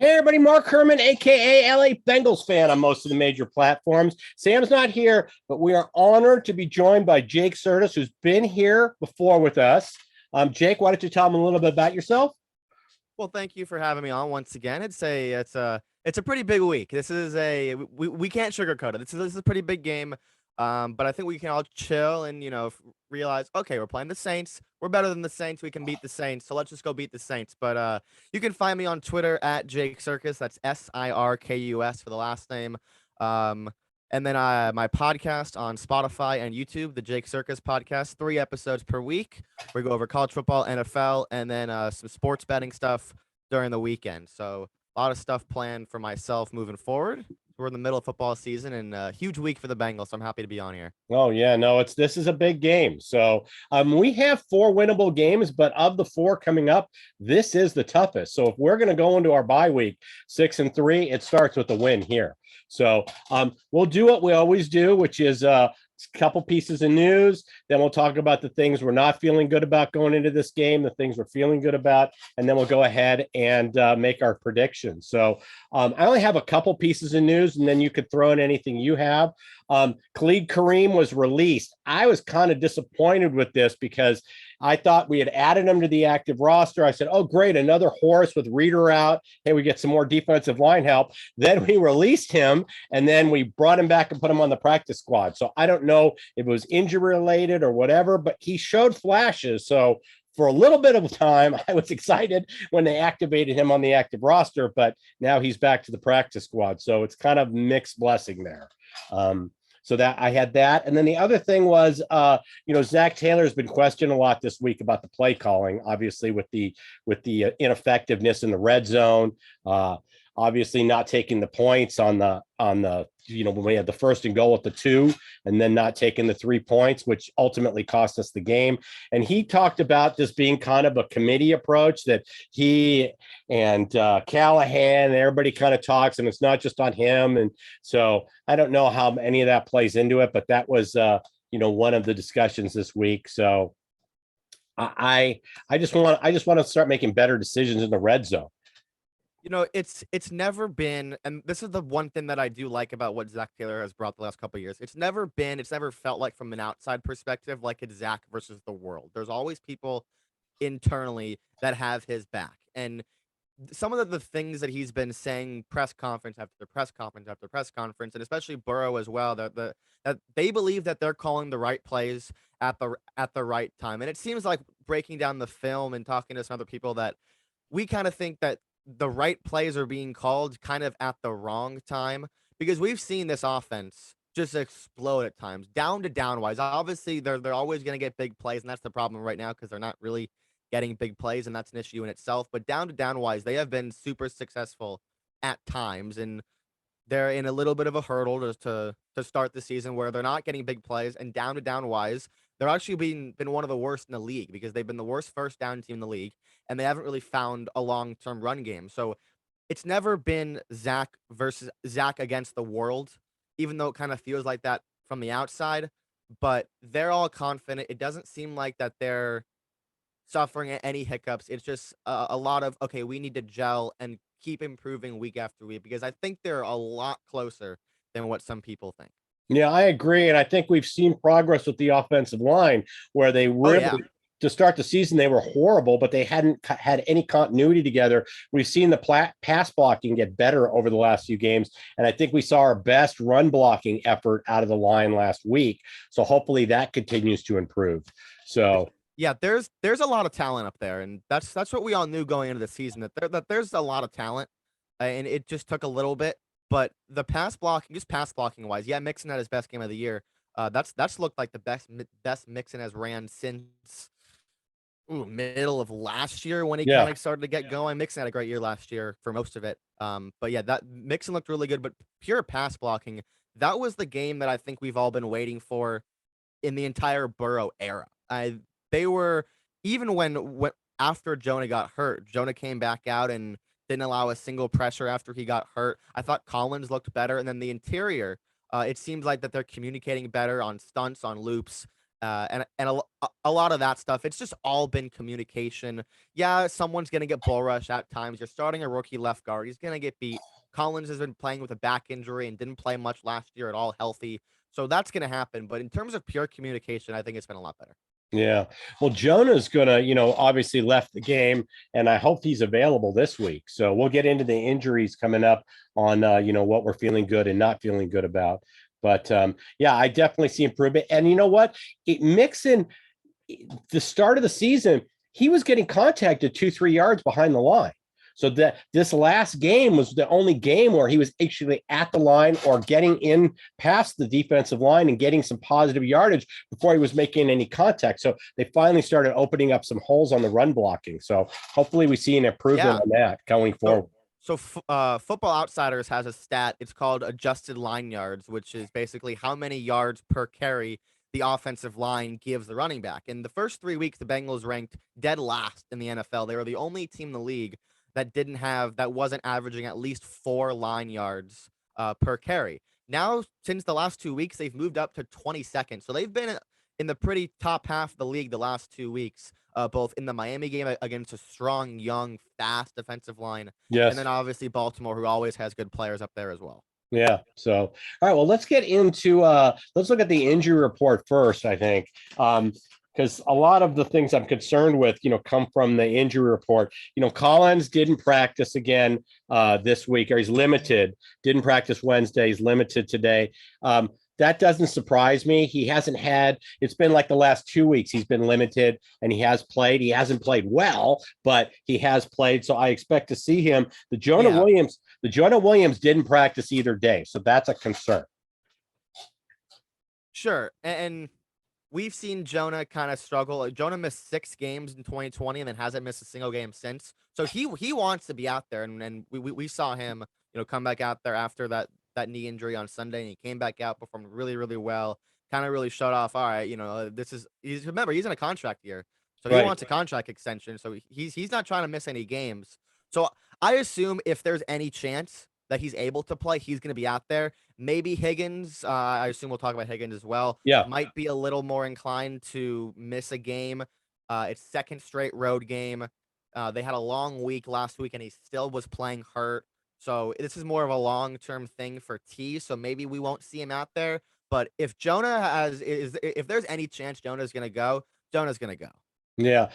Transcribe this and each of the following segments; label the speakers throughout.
Speaker 1: Hey, everybody, Mark Herman, aka LA Bengals fan on most of the major platforms. Sam's not here, but we are honored to be joined by Jake Sirkus, who's been here before with us. Jake, why don't you tell them a little bit about yourself?
Speaker 2: Well, thank you for having me on once again. It's a pretty big week. We can't sugarcoat it. This is a pretty big game. But I think we can all chill and realize, okay, we're playing the Saints. We're better than the Saints. We can beat the Saints. So let's just go beat the Saints. But you can find me on Twitter at Jake Sirkus. That's Sirkus for the last name. Um, and then my podcast on Spotify and YouTube, the Jake Sirkus podcast, 3 episodes per week. We go over college football, NFL, and then some sports betting stuff during the weekend. So a lot of stuff planned for myself moving forward. We're in the middle of football season and a huge week for the Bengals. So I'm happy to be on here.
Speaker 1: Oh yeah, no, this is a big game. So we have four winnable games, but of the four coming up, this is the toughest. So if we're going to go into our bye week 6-3, it starts with a win here. So we'll do what we always do, which is a couple pieces of news. Then we'll talk about the things we're not feeling good about going into this game, the things we're feeling good about, and then we'll go ahead and make our predictions. So I only have a couple pieces of news, and then you could throw in anything you have. Khalid Kareem was released. I was kind of disappointed with this because I thought we had added him to the active roster. I said, oh, great, another horse with Reader out. Hey, we get some more defensive line help. Then we released him, and then we brought him back and put him on the practice squad. So I don't know if it was injury related or whatever, but he showed flashes. So for a little bit of time, I was excited when they activated him on the active roster, but now he's back to the practice squad. So it's kind of mixed blessing there. So that I had that. And then the other thing was, Zach Taylor has been questioned a lot this week about the play calling, obviously with the ineffectiveness in the red zone, obviously not taking the points on the when we had the first and goal at the 2 and then not taking the 3 points, which ultimately cost us the game. And he talked about this being kind of a committee approach that he and Callahan, everybody kind of talks, and it's not just on him. And so I don't know how any of that plays into it, but that was, one of the discussions this week. So I just want to start making better decisions in the red zone.
Speaker 2: It's never been, and this is the one thing that I do like about what Zach Taylor has brought the last couple of years. It's never felt like from an outside perspective, like it's Zach versus the world. There's always people internally that have his back. And some of the things that he's been saying press conference after press conference after press conference, and especially Burrow as well, that they believe that they're calling the right plays at the right time. And it seems like breaking down the film and talking to some other people that we kind of think that the right plays are being called kind of at the wrong time because we've seen this offense just explode at times, down to down wise. Obviously, they're always going to get big plays, and that's the problem right now because they're not really getting big plays, and that's an issue in itself. But down to down wise, they have been super successful at times, and they're in a little bit of a hurdle to start the season where they're not getting big plays, and down to down wise, they're actually been one of the worst in the league because they've been the worst first down team in the league, and they haven't really found a long term run game. So it's never been Zach versus Zach against the world, even though it kind of feels like that from the outside. But they're all confident. It doesn't seem like that they're suffering any hiccups. It's just a lot of, okay, we need to gel and keep improving week after week because I think they're a lot closer than what some people think.
Speaker 1: Yeah, I agree. And I think we've seen progress with the offensive line where they
Speaker 2: Oh
Speaker 1: really,
Speaker 2: yeah.
Speaker 1: to start the season, they were horrible, but they hadn't had any continuity together. We've seen the pass blocking get better over the last few games. And I think we saw our best run blocking effort out of the line last week. So hopefully that continues to improve. So
Speaker 2: Yeah, there's a lot of talent up there, and that's what we all knew going into the season that there's a lot of talent, and it just took a little bit. But the pass blocking, just pass blocking wise, yeah, Mixon had his best game of the year. That's looked like the best Mixon has ran since middle of last year when he
Speaker 1: yeah,
Speaker 2: kind of started to get going. Mixon had a great year last year for most of it. But yeah, that Mixon looked really good. But pure pass blocking, that was the game that I think we've all been waiting for in the entire Burrow era. They were even when after Jonah got hurt, Jonah came back out and didn't allow a single pressure after he got hurt. I thought Collins looked better, and then the interior. It seems like that they're communicating better on stunts, on loops. And a lot of that stuff. It's just all been communication. Yeah, someone's gonna get bull rush at times. You're starting a rookie left guard. He's gonna get beat. Collins has been playing with a back injury and didn't play much last year at all healthy. So that's gonna happen. But in terms of pure communication, I think it's been a lot better.
Speaker 1: Yeah. Well, Jonah's gonna, obviously left the game, and I hope he's available this week. So we'll get into the injuries coming up on, what we're feeling good and not feeling good about. But yeah, I definitely see improvement. And you know what? Mixon, the start of the season, he was getting contacted 2-3 yards behind the line. So that this last game was the only game where he was actually at the line or getting in past the defensive line and getting some positive yardage before he was making any contact. So they finally started opening up some holes on the run blocking. So hopefully we see an improvement on that going forward.
Speaker 2: So Football Outsiders has a stat. It's called adjusted line yards, which is basically how many yards per carry the offensive line gives the running back. In the first 3 weeks, the Bengals ranked dead last in the NFL. They were the only team in the league that wasn't averaging at least 4 line yards per carry. Now, since the last 2 weeks, they've moved up to 22nd. So they've been in the pretty top half of the league the last 2 weeks, both in the Miami game against a strong, young, fast defensive line.
Speaker 1: Yes.
Speaker 2: And then obviously Baltimore, who always has good players up there as well.
Speaker 1: Yeah. So, all right. Well, let's get into let's look at the injury report first, I think. Because a lot of the things I'm concerned with, come from the injury report. Collins didn't practice again this week, or he's limited. Didn't practice Wednesday. He's limited today. That doesn't surprise me. It's been like the last 2 weeks. He's been limited and he has played. He hasn't played well, but he has played. So I expect to see him. The Jonah Williams didn't practice either day. So that's a concern.
Speaker 2: Sure. And we've seen Jonah kind of struggle. Jonah missed 6 games in 2020 and then hasn't missed a single game since. So he wants to be out there. And we saw him, come back out there after that knee injury on Sunday, and he came back out, performed really, really well, kind of really showed off. All right, remember, he's in a contract year, so he wants a contract extension. So he's not trying to miss any games. So I assume if there's any chance that he's able to play, he's going to be out there. Maybe Higgins. I assume we'll talk about Higgins as well.
Speaker 1: Yeah,
Speaker 2: might be a little more inclined to miss a game. It's second straight road game. They had a long week last week, and he still was playing hurt. So this is more of a long-term thing for T. So maybe we won't see him out there. But if if there's any chance Jonah's going to go, Jonah's going to go.
Speaker 1: Yeah.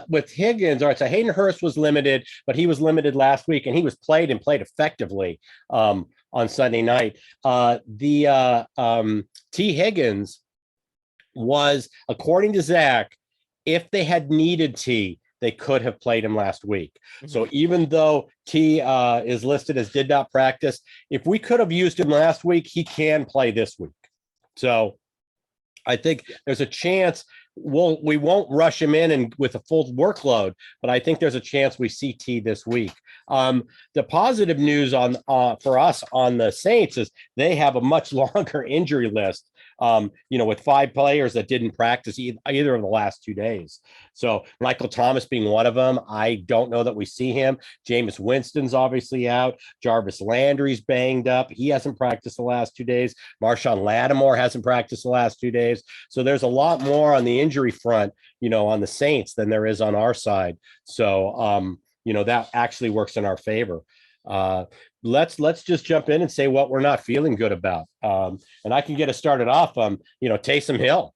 Speaker 1: With Higgins, all right, so Hayden Hurst was limited, but he was limited last week, and he was played effectively on Sunday night. T. Higgins was, according to Zach, if they had needed T, they could have played him last week. Mm-hmm. So even though T is listed as did not practice, if we could have used him last week, he can play this week. So I think there's a chance we won't rush him in and with a full workload, but I think there's a chance we see T this week. The positive news for us on the Saints is they have a much longer injury list. With 5 players that didn't practice either of the last 2 days. So Michael Thomas being one of them. I don't know that we see him. Jameis Winston's obviously out. Jarvis Landry's banged up. He hasn't practiced the last 2 days. Marshawn Lattimore hasn't practiced the last 2 days. So there's a lot more on the injury front, on the Saints than there is on our side. So, that actually works in our favor. Let's just jump in and say what we're not feeling good about. And I can get us started off. Taysom Hill,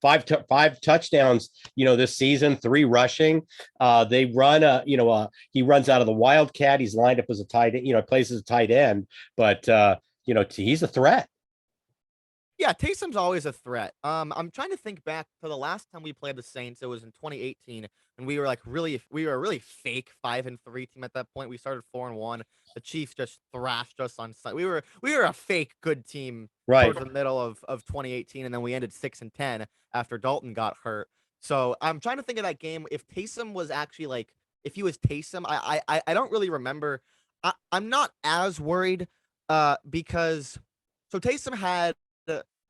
Speaker 1: 5 touchdowns, this season, 3 rushing. They run he runs out of the Wildcat. He's lined up as a tight end, plays as a tight end, but he's a threat.
Speaker 2: Yeah, Taysom's always a threat. I'm trying to think back to the last time we played the Saints. It was in 2018, and we were a really fake 5-3 team at that point. We started 4-1. The Chiefs just thrashed us on Sunday. We were a fake good team towards the middle of 2018, and then we ended 6-10 after Dalton got hurt. So I'm trying to think of that game. If Taysom was actually if he was Taysom, I don't really remember. I'm not as worried because Taysom had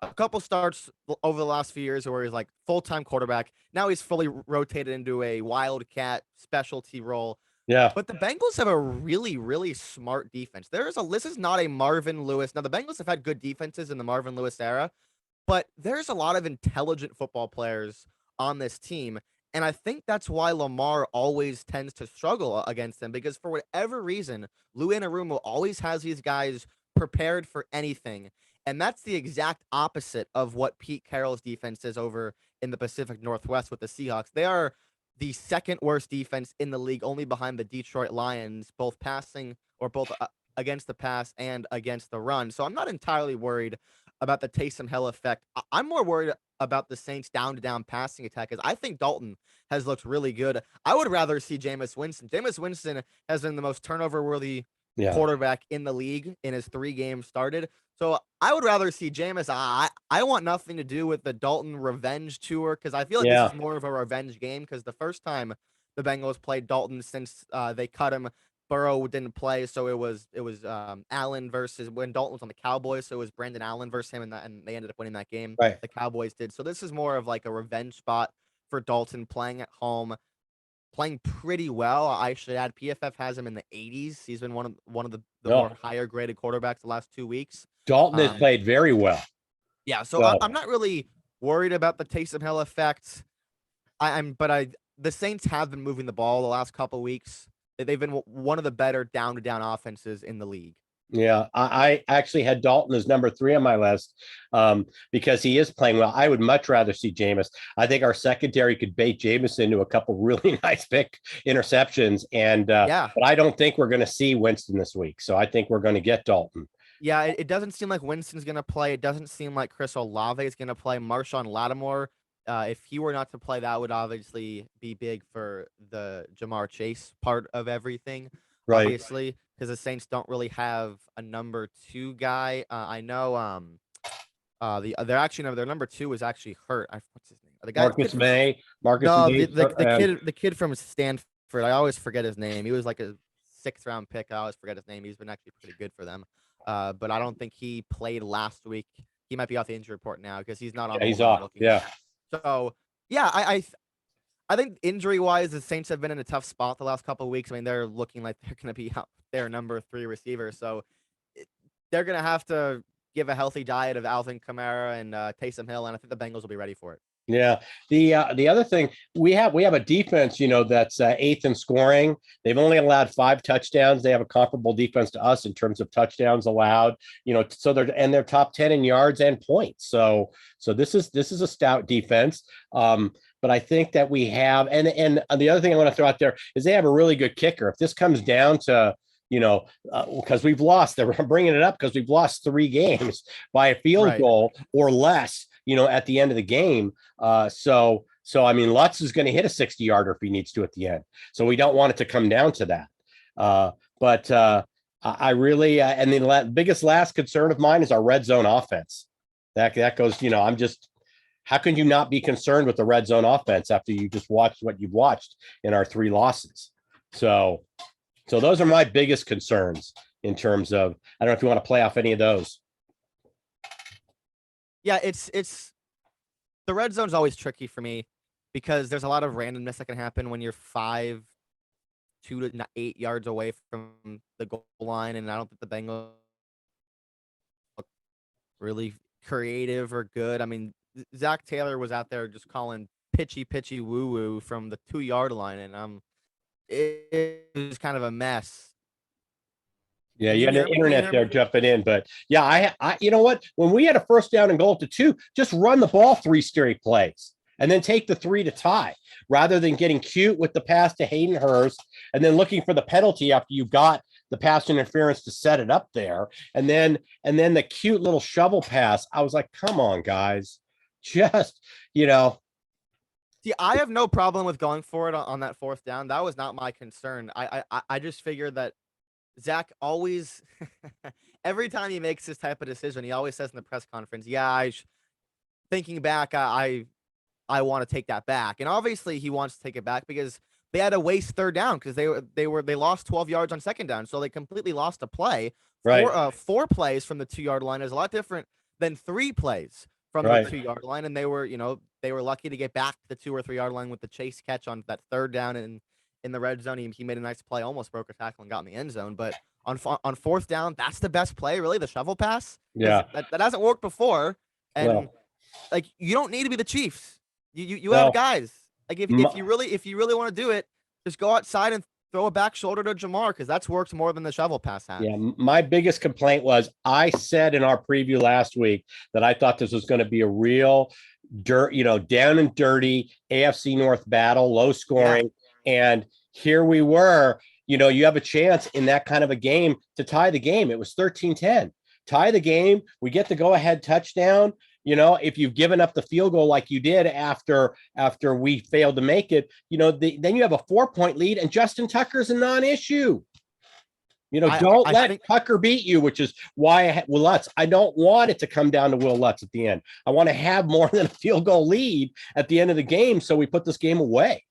Speaker 2: a couple starts over the last few years where he's like full-time quarterback. Now he's fully rotated into a Wildcat specialty role.
Speaker 1: Yeah.
Speaker 2: But the Bengals have a really, really smart defense. This is not a Marvin Lewis. Now, the Bengals have had good defenses in the Marvin Lewis era, but there's a lot of intelligent football players on this team. And I think that's why Lamar always tends to struggle against them, because for whatever reason, Lou Anarumo always has these guys prepared for anything. And that's the exact opposite of what Pete Carroll's defense is over in the Pacific Northwest with the Seahawks. They are the second worst defense in the league, only behind the Detroit Lions, both passing or both against the pass and against the run. So I'm not entirely worried about the Taysom Hill effect. I'm more worried about the Saints down-to-down passing attack, because I think Dalton has looked really good. I would rather see Jameis Winston. Jameis Winston has been the most turnover-worthy quarterback in the league in his 3 games started. So I would rather see Jameis. I want nothing to do with the Dalton revenge tour, because I feel like this is more of a revenge game, because the first time the Bengals played Dalton since they cut him, Burrow didn't play, so it was Allen versus when Dalton was on the Cowboys, so it was Brandon Allen versus him, and they ended up winning that game.
Speaker 1: Right.
Speaker 2: The Cowboys did. So this is more of like a revenge spot for Dalton, playing at home, playing pretty well. I should add, PFF has him in the 80s. He's been one of the more higher graded quarterbacks the last 2 weeks.
Speaker 1: Dalton has played very well.
Speaker 2: Yeah, so I'm not really worried about the Taysom Hill effect. The Saints have been moving the ball the last couple weeks. They've been one of the better down-to-down offenses in the league.
Speaker 1: Yeah, I actually had Dalton as number 3 on my list because he is playing well. I would much rather see Jameis. I think our secondary could bait Jameis into a couple really nice pick interceptions. And but I don't think we're going to see Winston this week. So I think we're going to get Dalton.
Speaker 2: Yeah, it doesn't seem like Winston's going to play. It doesn't seem like Chris Olave is going to play. Marshawn Lattimore, if he were not to play, that would obviously be big for the Jamar Chase part of everything. Right. Obviously, because the Saints don't really have a number 2 guy. I know their number 2 is actually hurt. What's his name? The guy,
Speaker 1: Marcus May.
Speaker 2: The kid from Stanford. I always forget his name. He was like a 6th round pick. I always forget his name. He's been actually pretty good for them. But I don't think he played last week. He might be off the injury report now because he's not on.
Speaker 1: He's off. Yeah.
Speaker 2: So yeah, I think injury-wise, the Saints have been in a tough spot the last couple of weeks. I mean, they're looking like they're going to be out their number 3 receiver. So they're going to have to give a healthy diet of Alvin Kamara and Taysom Hill, and I think the Bengals will be ready for it.
Speaker 1: Yeah. The other thing, we have a defense, that's 8th in scoring. They've only allowed 5 touchdowns. They have a comparable defense to us in terms of touchdowns allowed, so they're top 10 in yards and points. So this is a stout defense. But I think that we have, and the other thing I want to throw out there is they have a really good kicker. If this comes down to, because we've lost, they're bringing it up because we've lost 3 games by a field goal or less, at the end of the game. So I mean, Lutz is going to hit a 60-yarder if he needs to at the end. So we don't want it to come down to that. But I really, and the biggest last concern of mine is our red zone offense. That goes, how can you not be concerned with the red zone offense after you just watched what you've watched in our 3 losses? So those are my biggest concerns in terms of, I don't know if you want to play off any of those.
Speaker 2: Yeah, it's the red zone is always tricky for me because there's a lot of randomness that can happen when you're 2 to 8 yards away from the goal line, and I don't think the Bengals look really creative or good. I mean, Zach Taylor was out there just calling pitchy woo woo from the 2-yard line, and it was kind of a mess.
Speaker 1: Yeah, you had the internet there jumping in, but yeah, I you know what? When we had a 1st down and goal to 2, just run the ball 3 straight plays and then take the 3 to tie, rather than getting cute with the pass to Hayden Hurst and then looking for the penalty after you got the pass interference to set it up there, and then the cute little shovel pass. I was like, come on, guys, just
Speaker 2: See, I have no problem with going for it on that 4th down. That was not my concern. I just figured that Zach always, every time he makes this type of decision, he always says in the press conference, yeah, thinking back, I want to take that back. And obviously he wants to take it back because they had a waste 3rd down because they lost 12 yards on 2nd down. So they completely lost a play. Right. 4 plays from the 2-yard line is a lot different than 3 plays from the 2-yard line. And they were lucky to get back to the 2 or 3-yard line with the Chase catch on that 3rd down and in the red zone. He made a nice play, almost broke a tackle and got in the end zone. But on 4th down, that's the best play, really, the shovel pass.
Speaker 1: Yeah,
Speaker 2: that hasn't worked before. And like you don't need to be the Chiefs. You have
Speaker 1: No,
Speaker 2: guys. Like
Speaker 1: m-
Speaker 2: if you really want to do it, just go outside and throw a back shoulder to Jamar because that's worked more than the shovel pass has.
Speaker 1: yeah, my biggest complaint was I said in our preview last week that I thought this was going to be a real down and dirty AFC North battle, low
Speaker 2: Yeah.
Speaker 1: scoring. And here we were, you have a chance in that kind of a game to tie the game. It was 13-10. Tie the game. We get the go ahead touchdown. If you've given up the field goal like you did after we failed to make it, then you have a 4-point lead and Justin Tucker's a non-issue. Don't
Speaker 2: I
Speaker 1: let
Speaker 2: think
Speaker 1: Tucker beat you, which is why Will Lutz. I don't want it to come down to Will Lutz at the end. I want to have more than a field goal lead at the end of the game, so we put this game away.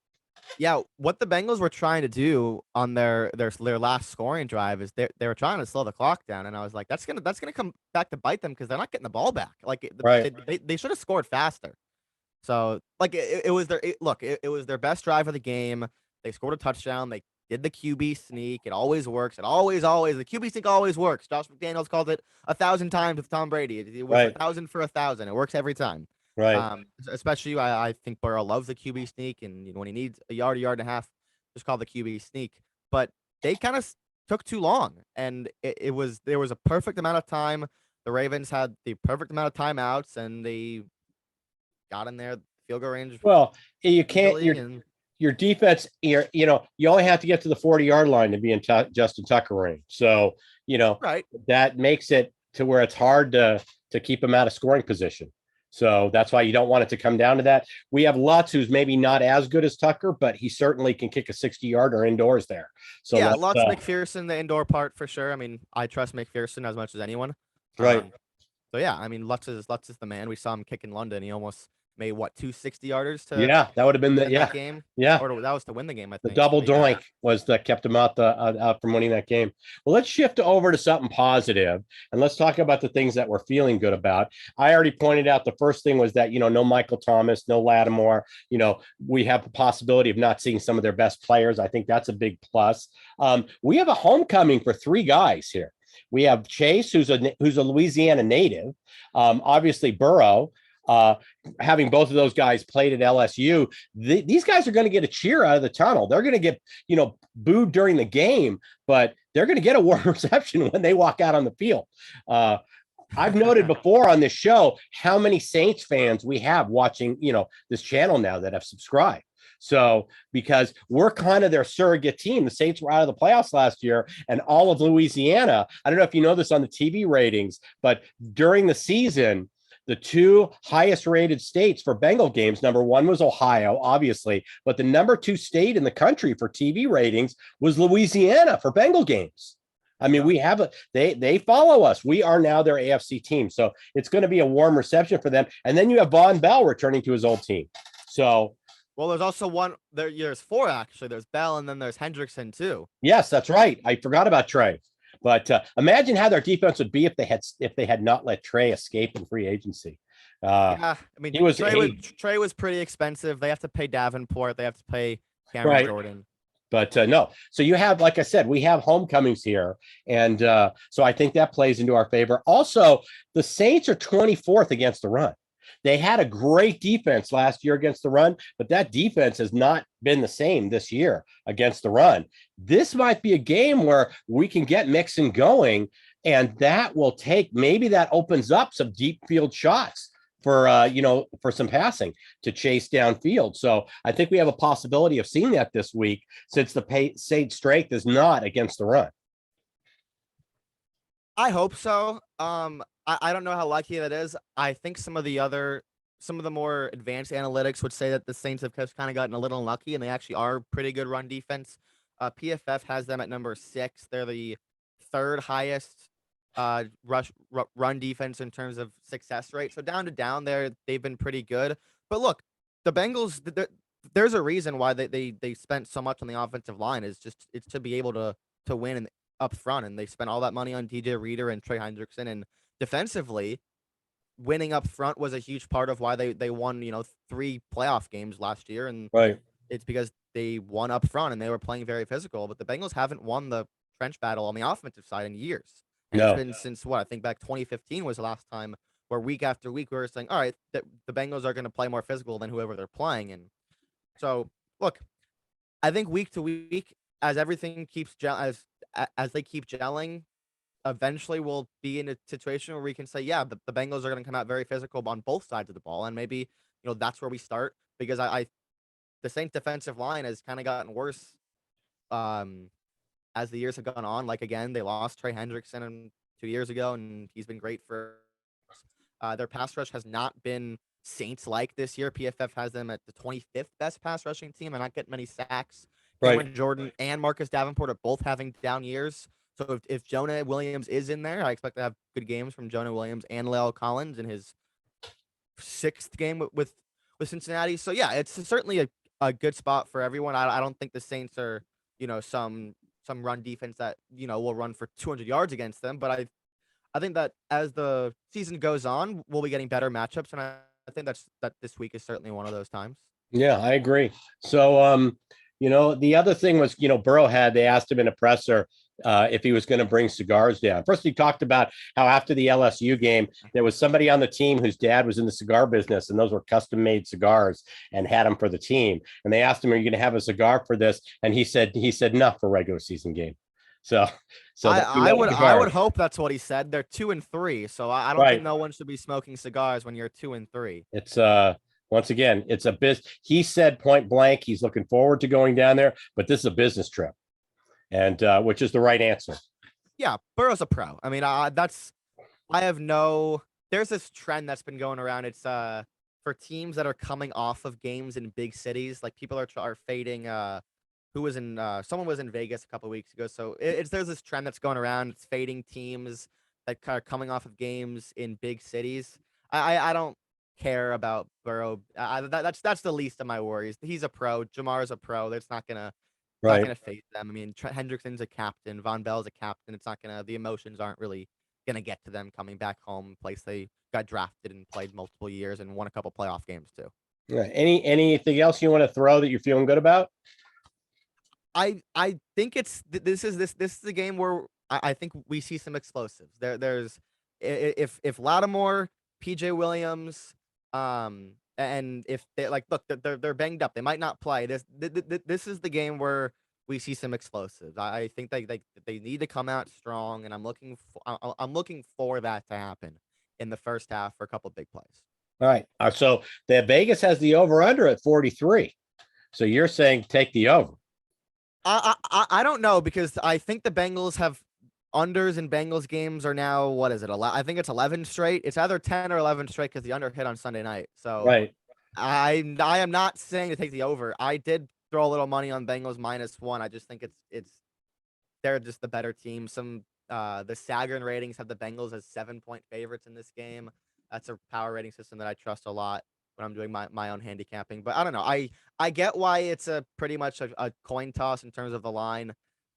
Speaker 2: yeah, what the Bengals were trying to do on their last scoring drive is they were trying to slow the clock down, and I was like, that's gonna come back to bite them because they're not getting the ball back. Like
Speaker 1: Right.
Speaker 2: they should have scored faster. So like it was it was their best drive of the game. They scored a touchdown. They did the QB sneak. It always works. It always the QB sneak always works. Josh McDaniels called it 1,000 times with Tom Brady. It was
Speaker 1: Right.
Speaker 2: 1,000 for 1,000. It works every time.
Speaker 1: Right.
Speaker 2: Especially I think Burrow loves the QB sneak, and when he needs a yard and a half, just call the QB sneak. But they kind of took too long, and there was a perfect amount of time. The Ravens had the perfect amount of timeouts, and they got in there field goal range.
Speaker 1: Well, you can't.
Speaker 2: And
Speaker 1: Your defense. You only have to get to the 40-yard line to be in Justin Tucker range. So
Speaker 2: right.
Speaker 1: that makes it to where it's hard to keep him out of scoring position. So that's why you don't want it to come down to that. We have Lutz, who's maybe not as good as Tucker, but he certainly can kick a 60-yarder indoors there. So
Speaker 2: Yeah, Lutz, McPherson, the indoor part for sure. I mean, I trust McPherson as much as anyone.
Speaker 1: Right.
Speaker 2: So yeah, I mean, Lutz is the man. We saw him kick in London. He almost made what 260-yarders to
Speaker 1: Yeah, that would have been
Speaker 2: win that game.
Speaker 1: Yeah.
Speaker 2: Or that was to win the game, I
Speaker 1: The
Speaker 2: think.
Speaker 1: double
Speaker 2: But yeah.
Speaker 1: doink was that kept him out from winning that game. Well, let's shift over to something positive, and let's talk about the things that we're feeling good about. I already pointed out the first thing was that no Michael Thomas, no Lattimore. We have the possibility of not seeing some of their best players. I think that's a big plus. We have a homecoming for 3 guys here. We have Chase, who's a Louisiana native. Obviously Burrow. Having both of those guys played at LSU, these guys are going to get a cheer out of the tunnel. They're going to get, booed during the game, but they're going to get a warm reception when they walk out on the field. I've noted before on this show how many Saints fans we have watching, this channel now that have subscribed. So because we're kind of their surrogate team, the Saints were out of the playoffs last year, and all of Louisiana, I don't know if you know this on the TV ratings, but during the season, the 2 highest rated states for Bengal games, number 1 was Ohio, obviously, but the number 2 state in the country for TV ratings was Louisiana for Bengal games. I mean, we have they follow us. We are now their AFC team. So it's going to be a warm reception for them. And then you have Von Bell returning to his old team. So
Speaker 2: well, there's also there's 4 actually. There's Bell, and then there's Hendrickson too.
Speaker 1: Yes, that's right. I forgot about Trey. But imagine how their defense would be if they had not let Trey escape in free agency.
Speaker 2: Yeah, I mean, Trey was pretty expensive. They have to pay Davenport. They have to pay Cameron Jordan.
Speaker 1: But no, so you have, like I said, we have homecomings here. And so I think that plays into our favor. Also, the Saints are 24th against the run. They had a great defense last year against the run, but that defense has not been the same this year against the run. This might be a game where we can get Mixon going, and that will maybe that opens up some deep field shots for some passing to chase downfield. So I think we have a possibility of seeing that this week, since the Saints' strength is not against the run.
Speaker 2: I hope so. I don't know how likely that is. I think some of the more advanced analytics would say that the Saints have kind of gotten a little unlucky, and they actually are pretty good run defense. PFF has them at number 6. They're the 3rd highest run defense in terms of success rate. So down to down there, they've been pretty good. But look, the Bengals, there's a reason why they spent so much on the offensive line. It's to be able to win up front, and they spent all that money on DJ Reader and Trey Hendrickson, and defensively, winning up front was a huge part of why they won, 3 playoff games last year. And
Speaker 1: right.
Speaker 2: It's because they won up front and they were playing very physical. But the Bengals haven't won the trench battle on the offensive side in years. And It's been since I think back 2015 was the last time where week after week we were saying, all right, the Bengals are going to play more physical than whoever they're playing. And so, look, I think week to week, as everything keeps as they keep gelling, eventually we'll be in a situation where we can say, yeah, the Bengals are going to come out very physical on both sides of the ball, and maybe that's where we start because I the Saints defensive line has kind of gotten worse um as the years have gone on. Like again, they lost Trey Hendrickson 2 years ago, and he's been great for their pass rush has not been Saints like this year. PFF has them at the 25th best pass rushing team and not getting many sacks.
Speaker 1: Right.
Speaker 2: Cameron Jordan and Marcus Davenport are both having down years. So if Jonah Williams is in there, I expect to have good games from Jonah Williams and La'el Collins in his 6th game with Cincinnati. So yeah, it's certainly a good spot for everyone. I don't think the Saints are, some run defense that, will run for 200 yards against them, but I think that as the season goes on, we'll be getting better matchups, and I think that this week is certainly one of those times.
Speaker 1: Yeah, I agree. So, the other thing was, Burrow they asked him in a presser if he was going to bring cigars down. First, he talked about how after the LSU game, there was somebody on the team whose dad was in the cigar business, and those were custom-made cigars, and had them for the team. And they asked him, "Are you going to have a cigar for this?" And he said, "No, for regular season game." So
Speaker 2: I would hope that's what he said. They're 2-3, so I don't think no one should be smoking cigars when you're 2-3.
Speaker 1: It's once again, it's a business. He said point blank, he's looking forward to going down there, but this is a business trip, and which is the right answer.
Speaker 2: Yeah, Burrow's a pro. I mean, there's this trend that's been going around. It's for teams that are coming off of games in big cities, like people are fading. Someone was in Vegas a couple of weeks ago. So there's this trend that's going around. It's fading teams that are coming off of games in big cities. I don't care about Burrow. That's the least of my worries. He's a pro. Jamar's a pro. That's not gonna fade them. I mean, Hendrickson's a captain. Von Bell's a captain. It's not gonna. The emotions aren't really gonna get to them coming back home, place they got drafted and played multiple years and won a couple playoff games too.
Speaker 1: Yeah. Anything else you want to throw that you're feeling good about?
Speaker 2: I think this is the game where I think we see some explosives. There's if Lattimore, PJ Williams, and if they they're banged up, they might not play. This is the game where we see some explosives. I think they need to come out strong, and I'm looking for that to happen in the first half for a couple of big plays.
Speaker 1: All right. So the Vegas has the over under at 43. So you're saying take the over.
Speaker 2: I don't know because I think the Bengals have unders in Bengals games are now, what is it? I think it's 11 straight. It's either 10 or 11 straight because the under hit on Sunday night. So
Speaker 1: right.
Speaker 2: I am not saying to take the over. I did throw a little money on Bengals -1. I just think they're just the better team. The Sagarin ratings have the Bengals as 7-point favorites in this game. That's a power rating system that I trust a lot when I'm doing my own handicapping. But I don't know. I get why it's a pretty much a coin toss in terms of the line,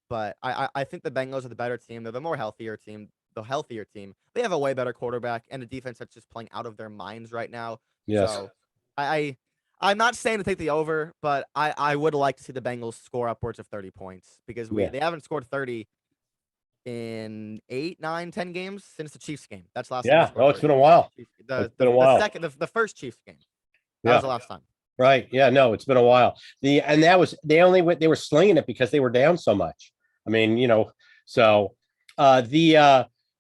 Speaker 2: but I think the Bengals are the better team. They're the healthier team. They have a way better quarterback and a defense that's just playing out of their minds right now.
Speaker 1: Yes.
Speaker 2: So I'm not saying to take the over, but I would like to see the Bengals score upwards of 30 points because they haven't scored 30 in 8, 9, 10 games since the Chiefs game. That's last time.
Speaker 1: Yeah. Oh, it's been a while. It's been a while.
Speaker 2: The first Chiefs game. That was the last time.
Speaker 1: Right. Yeah. No, it's been a while. They were slinging it because they were down so much. I mean, so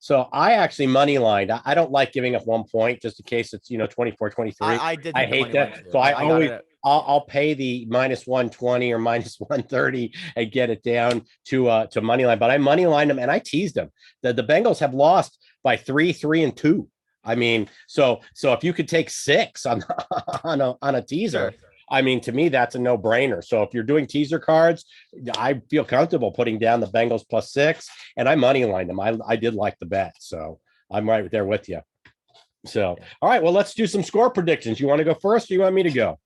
Speaker 1: so I actually money lined. I don't like giving up 1 point just in case it's 24-23. I hate that. So I'll pay the -120 or -130 and get it down to money line. But I money lined them and I teased them. The Bengals have lost by 3, 3, and 2. I mean, so if you could take 6 on a teaser, sure. I mean, to me, that's a no-brainer. So if you're doing teaser cards, I feel comfortable putting down the Bengals +6, and I money lined them. I did like the bet, so I'm right there with you. So, all right, well, let's do some score predictions. You want to go first, or you want me to go?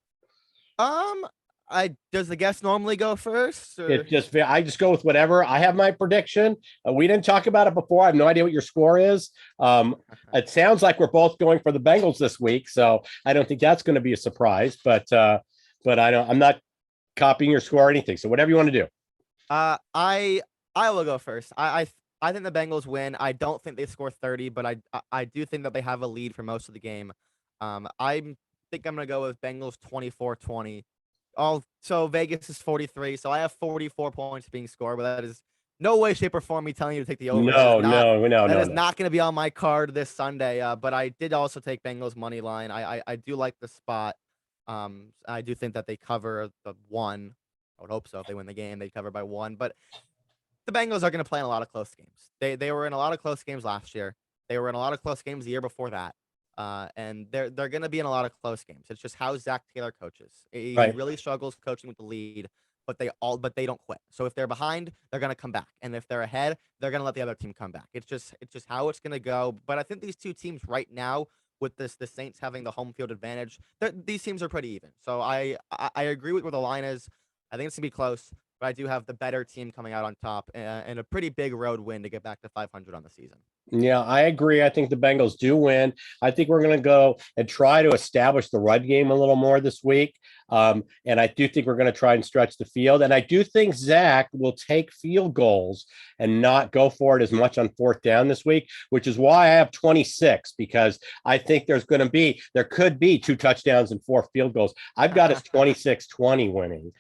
Speaker 2: Does the guest normally go first? Or?
Speaker 1: I just go with whatever. I have my prediction. We didn't talk about it before. I have no idea what your score is. It sounds like we're both going for the Bengals this week, so I don't think that's going to be a surprise. But I'm not copying your score or anything. So whatever you want to do.
Speaker 2: I will go first. I I think the Bengals win. I don't think they score 30, but I do think that they have a lead for most of the game. I think I'm gonna go with Bengals 24-20. So Vegas is 43, so I have 44 points being scored, but that is no way, shape, or form me telling you to take the over.
Speaker 1: No, no, no,
Speaker 2: That
Speaker 1: no,
Speaker 2: is
Speaker 1: no.
Speaker 2: not going to be on my card this Sunday. But I did also take Bengals money line. I do like the spot. I do think that they cover the one. I would hope so. If they win the game, they cover by one. But the Bengals are going to play in a lot of close games. They were in a lot of close games last year. They were in a lot of close games the year before that. And they're going to be in a lot of close games. It's just how Zach Taylor coaches. He
Speaker 1: Right.
Speaker 2: really struggles coaching with the lead, but they don't quit. So if they're behind, they're going to come back, and if they're ahead, they're going to let the other team come back. It's just how it's going to go. But I think these two teams right now, with the Saints having the home field advantage, these teams are pretty even. So I agree with where the line is. I think it's gonna be close, but I do have the better team coming out on top, and a pretty big road win to get back to 500 on the season.
Speaker 1: Yeah, I agree. I think the Bengals do win. I think we're going to go and try to establish the run game a little more this week. And I do think we're going to try and stretch the field. And I do think Zach will take field goals and not go for it as much on fourth down this week, which is why I have 26, because I think there could be 2 touchdowns and 4 field goals. I've got us 26-20 winning,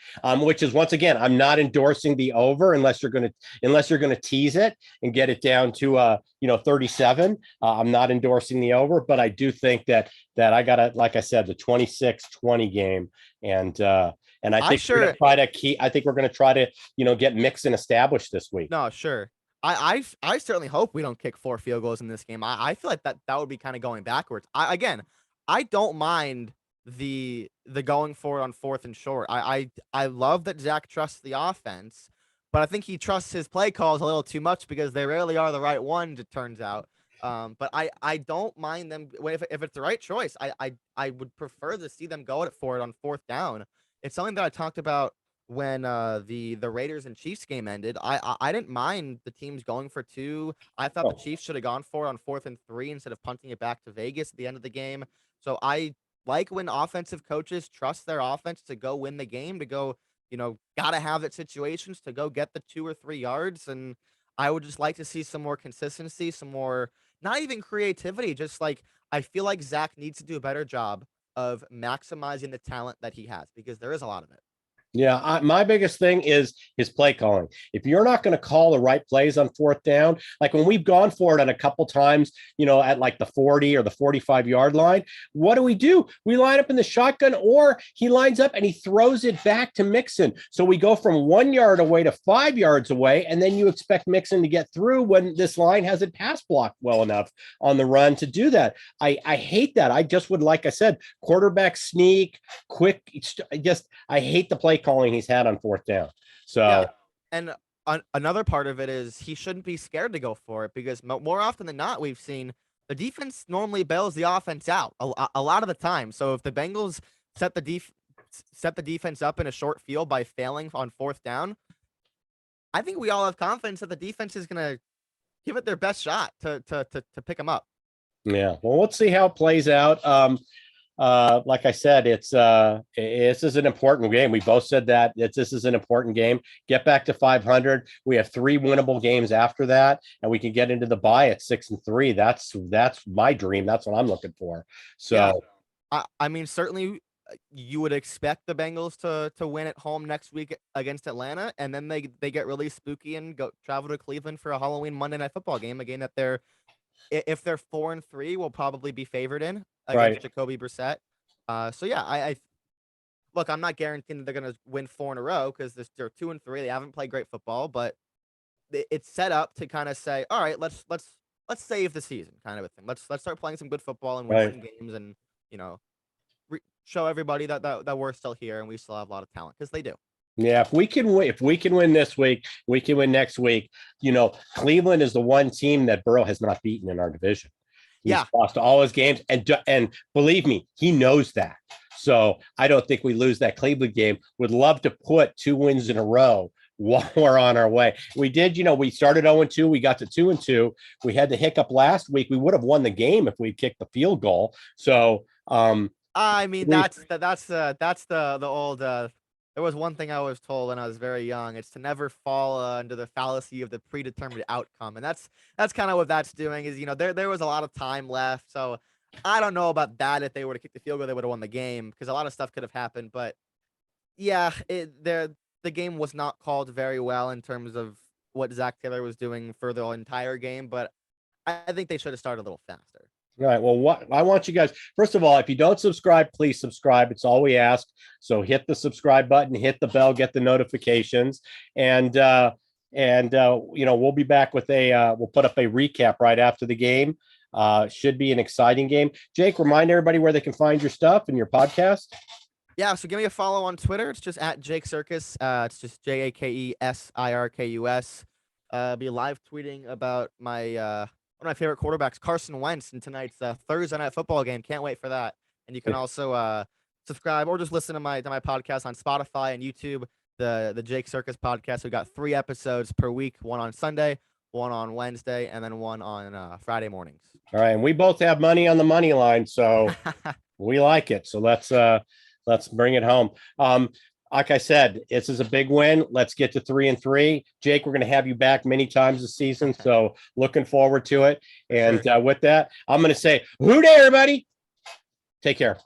Speaker 1: which is, once again, I'm not endorsing the over unless you're going to tease it and get it down to 37. I'm not endorsing the over, but I do think that I got to, like I said, the 26-20 game. And I think we're going to try to I think we're going to try to, get Mixon established this week.
Speaker 2: No, sure. I certainly hope we don't kick 4 field goals in this game. I feel like that would be kind of going backwards. I don't mind the going for it on fourth and short. I love that Zach trusts the offense, but I think he trusts his play calls a little too much because they rarely are the right ones, it turns out. But I don't mind them if it's the right choice. I would prefer to see them go for it on fourth down. It's something that I talked about when the Raiders and Chiefs game ended. I didn't mind the teams going for 2. I thought the Chiefs should have gone for it on 4th and 3 instead of punting it back to Vegas at the end of the game. So I like when offensive coaches trust their offense to go win the game, to go, gotta have it situations to go get the 2 or 3 yards. And I would just like to see some more consistency, some more, not even creativity, just like I feel like Zach needs to do a better job of maximizing the talent that he has, because there is a lot of it.
Speaker 1: Yeah, my biggest thing is his play calling. If you're not going to call the right plays on fourth down, like when we've gone for it at a couple times, at like the 40 or the 45-yard line, what do? We line up in the shotgun, or he lines up and he throws it back to Mixon. So we go from 1 yard away to 5 yards away, and then you expect Mixon to get through when this line hasn't pass blocked well enough on the run to do that. I hate that. I just would, like I said, quarterback sneak, quick. I hate the play calling he's had on fourth down. So,
Speaker 2: yeah. And another part of it is he shouldn't be scared to go for it, because more often than not, we've seen the defense normally bails the offense out a lot of the time. So if the Bengals set the defense up in a short field by failing on fourth down, I think we all have confidence that the defense is going to give it their best shot to pick them up.
Speaker 1: Yeah. Well, let's see how it plays out. Like I said, this is an important game. We both said that this is an important game. Get back to 500. We have 3 winnable games after that, and we can get into the bye at 6-3. That's my dream. That's what I'm looking for. So,
Speaker 2: yeah. I mean, certainly you would expect the Bengals to win at home next week against Atlanta, and then they get really spooky and go travel to Cleveland for a Halloween Monday Night Football game, a game that if they're 4-3, will probably be favored in against Jacoby Brissett. So yeah, I look, I'm not guaranteeing that they're going to win 4 in a row, because they're 2-3. They haven't played great football, but it's set up to kind of say, all right, let's save the season, kind of a thing. Let's start playing some good football and win some games, and show everybody that we're still here and we still have a lot of talent, because they do.
Speaker 1: Yeah, if we can win this week, we can win next week. Cleveland is the one team that Burrow has not beaten in our division. He's lost all his games, and believe me, he knows that. So I don't think we lose that Cleveland game. Would love to put 2 wins in a row while we're on our way. We did, we started 0-2, we got to 2-2. We had the hiccup last week. We would have won the game if we kicked the field goal. So
Speaker 2: I mean, that's the old There was one thing I was told when I was very young. It's to never fall under the fallacy of the predetermined outcome, and that's kind of what that's doing. Is there was a lot of time left, so I don't know about that. If they were to kick the field goal, they would have won the game because a lot of stuff could have happened. But yeah, the game was not called very well in terms of what Zach Taylor was doing for the entire game. But I think they should have started a little faster.
Speaker 1: All right. Well, what I want you guys, first of all, if you don't subscribe, please subscribe. It's all we ask. So hit the subscribe button, hit the bell, get the notifications, and we'll be back with we'll put up a recap right after the game. Should be an exciting game. Jake, remind everybody where they can find your stuff and your podcast.
Speaker 2: Yeah, so give me a follow on Twitter. It's just at Jake Sirkus. It's just JakeSirkus. Be live tweeting about my one of my favorite quarterbacks, Carson Wentz, in tonight's Thursday night football game. Can't wait for that. And you can also subscribe or just listen to my podcast on Spotify and YouTube, the Jake Sirkus podcast. We got 3 episodes per week, one on Sunday, one on Wednesday, and then one on Friday mornings.
Speaker 1: All right, and we both have money on the money line, so we like it. So let's bring it home. Like I said, this is a big win. Let's get to 3-3. Jake, we're going to have you back many times this season, so looking forward to it. And with that, I'm going to say, hoo day, everybody. Take care.